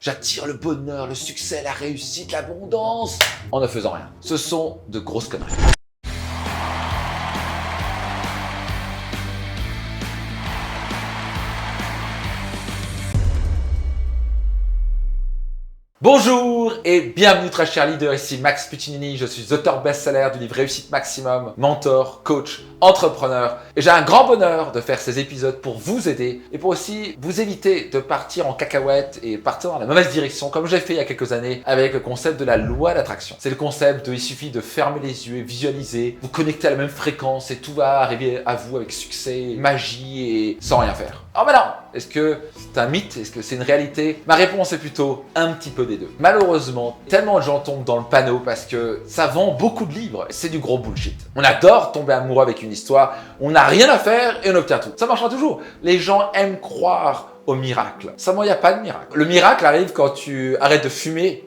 J'attire le bonheur, le succès, la réussite, l'abondance en ne faisant rien. Ce sont de grosses conneries. Bonjour et bienvenue très chers leaders, ici Max Puccinini, je suis auteur best-seller du livre Réussite Maximum, mentor, coach, entrepreneur et j'ai un grand bonheur de faire ces épisodes pour vous aider et pour aussi vous éviter de partir en cacahuète et partir dans la mauvaise direction comme j'ai fait il y a quelques années avec le concept de la loi d'attraction. C'est le concept de il suffit de fermer les yeux et visualiser, vous connecter à la même fréquence et tout va arriver à vous avec succès, magie et sans rien faire. Alors maintenant, est-ce que c'est un mythe? Est-ce que c'est une réalité? Ma réponse est plutôt un petit peu des deux. Malheureusement, tellement de gens tombent dans le panneau parce que ça vend beaucoup de livres. C'est du gros bullshit. On adore tomber amoureux avec une histoire, on n'a rien à faire et on obtient tout. Ça marchera toujours. Les gens aiment croire au miracle. Seulement, il n'y a pas de miracle. Le miracle arrive quand tu arrêtes de fumer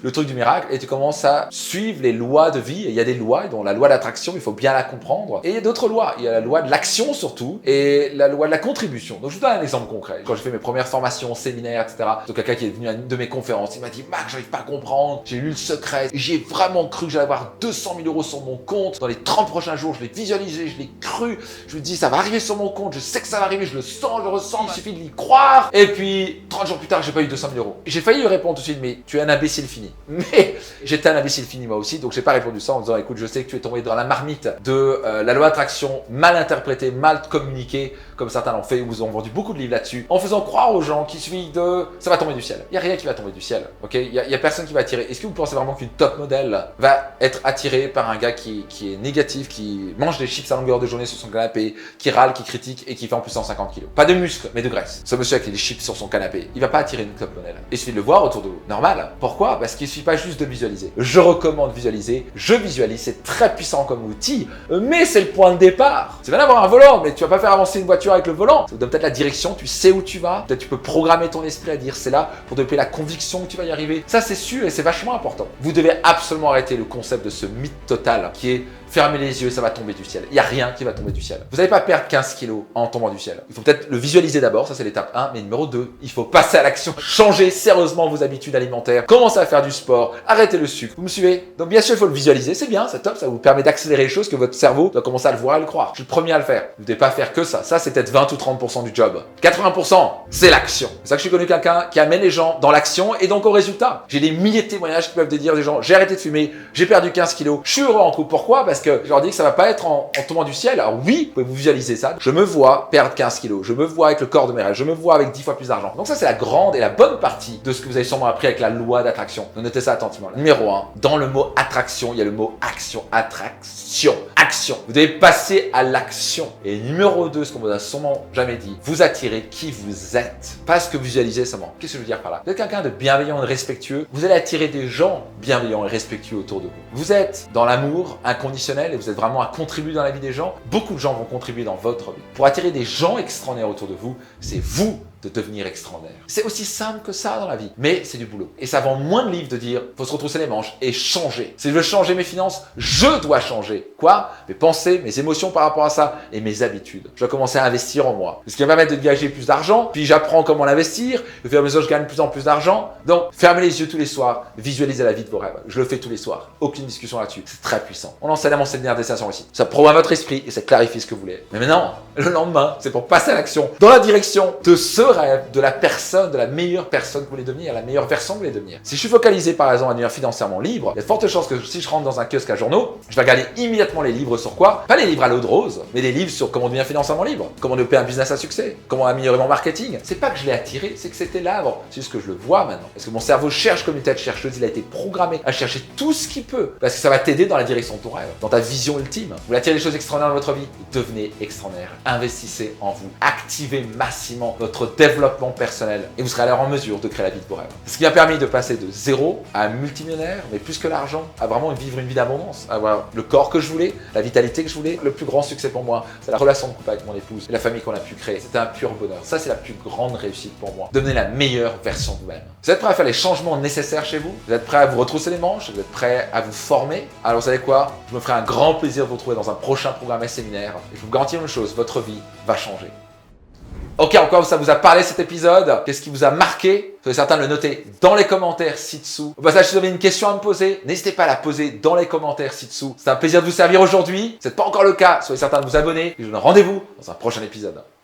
le truc du miracle et tu commences à suivre les lois de vie. Et il y a des lois, dont la loi d'attraction, il faut bien la comprendre. Et il y a d'autres lois. Il y a la loi de l'action surtout et la loi de la contribution. Donc je vous donne un exemple concret. Quand j'ai fait mes premières formations, séminaires, etc. Donc quelqu'un qui est venu à une de mes conférences, il m'a dit « Max, j'arrive pas à comprendre. J'ai lu le secret. J'ai vraiment cru que j'allais avoir 200 000 € sur mon compte. Dans les 30 prochains jours, je l'ai visualisé, je l'ai cru. Je me dis ça va arriver sur mon compte. Je sais que ça va arriver. Je le sens, je le ressens. Il suffit de y croire. » Et puis 30 jours plus tard, j'ai pas eu 200 000 €. J'ai failli lui répondre tout de suite « Mais tu es un imbécile fini. » Mais j'étais un imbécile fini moi aussi, donc j'ai pas répondu ça en disant écoute, je sais que tu es tombé dans la marmite de la loi d'attraction mal interprétée, mal communiquée, comme certains l'ont fait, ou vous ont vendu beaucoup de livres là-dessus, en faisant croire aux gens qu'il suffit de ça va tomber du ciel. Il y a rien qui va tomber du ciel, ok? Il y a personne qui va attirer. Est-ce que vous pensez vraiment qu'une top modèle va être attirée par un gars qui est négatif, qui mange des chips à longueur de journée sur son canapé, qui râle, qui critique et qui fait en plus 150 kilos? Pas de muscles, mais de graisse. Ce monsieur avec les chips sur son canapé, il va pas attirer une top modèle. Il suffit de le voir autour de vous. Normal. Pourquoi? Parce qu'il suffit pas juste de visualiser. Je recommande visualiser. Je visualise. C'est très puissant comme outil, mais c'est le point de départ. C'est bien d'avoir un volant, mais tu vas pas faire avancer une voiture avec le volant. Ça vous donne peut-être la direction, tu sais où tu vas. Peut-être tu peux programmer ton esprit à dire c'est là pour développer la conviction que tu vas y arriver. Ça, c'est sûr et c'est vachement important. Vous devez absolument arrêter le concept de ce mythe total qui est fermez les yeux, ça va tomber du ciel. Il n'y a rien qui va tomber du ciel. Vous n'allez pas perdre 15 kilos en tombant du ciel. Il faut peut-être le visualiser d'abord, ça c'est l'étape 1. Mais numéro 2, il faut passer à l'action. Changer sérieusement vos habitudes alimentaires. Commencez à faire du sport. Arrêtez le sucre. Vous me suivez? Donc bien sûr, il faut le visualiser. C'est bien, c'est top. Ça vous permet d'accélérer les choses que votre cerveau doit commencer à le voir et le croire. Je suis le premier à le faire. Vous ne devez pas faire que ça. Ça, c'est peut-être 20 ou 30% du job. 80%, c'est l'action. C'est ça que je suis connu quelqu'un qui amène les gens dans l'action et donc au résultat. J'ai des milliers de témoignages qui peuvent dire des gens, j'ai arrêté de fumer, j'ai perdu 15 kilos, je suis heureux en couple. Pourquoi? Parce que je leur dis que ça va pas être en tombant du ciel. Alors oui, vous pouvez vous visualiser ça. Je me vois perdre 15 kilos. Je me vois avec le corps de mes rêves. Je me vois avec 10 fois plus d'argent. Donc ça, c'est la grande et la bonne partie de ce que vous avez sûrement appris avec la loi d'attraction. Donc notez ça attentivement. Numéro 1, dans le mot attraction, il y a le mot action. Attraction. Action. Vous devez passer à l'action. Et numéro 2, ce qu'on vous a sûrement jamais dit, vous attirez qui vous êtes. Pas ce que vous visualisez seulement. Qu'est-ce que je veux dire par là? Vous êtes quelqu'un de bienveillant et respectueux. Vous allez attirer des gens bienveillants et respectueux autour de vous. Vous êtes dans l'amour inconditionnel et vous êtes vraiment à contribuer dans la vie des gens. Beaucoup de gens vont contribuer dans votre vie. Pour attirer des gens extraordinaires autour de vous, c'est vous de devenir extraordinaire. C'est aussi simple que ça dans la vie, mais c'est du boulot. Et ça vend moins de livres de dire faut se retrousser les manches et changer. Si je veux changer mes finances, je dois changer. Quoi? Mes pensées, mes émotions par rapport à ça et mes habitudes. Je dois commencer à investir en moi. Ce qui va me permettre de dégager plus d'argent, puis j'apprends comment l'investir, au fur et à mesure je gagne de plus en plus d'argent. Donc, fermez les yeux tous les soirs, visualisez la vie de vos rêves. Je le fais tous les soirs. Aucune discussion là-dessus. C'est très puissant. On enseigne à mon séminaire Destination Réussite. Ça programme votre esprit et ça clarifie ce que vous voulez. Mais maintenant, le lendemain, c'est pour passer à l'action dans la direction de ce rêve, de la personne, de la meilleure personne que vous voulez devenir, la meilleure version que vous voulez devenir. Si je suis focalisé par exemple à devenir financièrement libre, il y a de fortes chances que si je rentre dans un kiosque à journaux, je vais regarder immédiatement les livres sur quoi? Pas les livres à l'eau de rose, mais des livres sur comment devenir financièrement libre, comment développer un business à succès, comment améliorer mon marketing. C'est pas que je l'ai attiré, c'est que c'était là avant. C'est juste que je le vois maintenant. Parce que mon cerveau cherche comme une tête chercheuse, il a été programmé à chercher tout ce qu'il peut. Parce que ça va t'aider dans la direction de ton rêve, dans ta vision ultime. Vous voulez attirer des choses extraordinaires dans votre vie? Devenez extraordinaire. Investissez en vous. Activez massivement votre développement personnel et vous serez alors en mesure de créer la vie de vos rêves. Ce qui m'a permis de passer de zéro à un multimillionnaire, mais plus que l'argent, à vraiment vivre une vie d'abondance, avoir le corps que je voulais, la vitalité que je voulais. Le plus grand succès pour moi, c'est la relation de couple avec mon épouse et la famille qu'on a pu créer. C'était un pur bonheur. Ça, c'est la plus grande réussite pour moi. Devenez la meilleure version de vous-même. Vous êtes prêt à faire les changements nécessaires chez vous? Vous êtes prêt à vous retrousser les manches? Vous êtes prêt à vous former? Alors vous savez quoi? Je me ferai un grand plaisir de vous retrouver dans un prochain programme et séminaire. Et je vous garantis une chose, votre vie va changer. Ok, en quoi ça vous a parlé cet épisode? Qu'est-ce qui vous a marqué? Soyez certain de le noter dans les commentaires ci-dessous. Au passage, si vous avez une question à me poser, n'hésitez pas à la poser dans les commentaires ci-dessous. C'est un plaisir de vous servir aujourd'hui. Si ce n'est pas encore le cas, soyez certain de vous abonner. Et je vous donne rendez-vous dans un prochain épisode.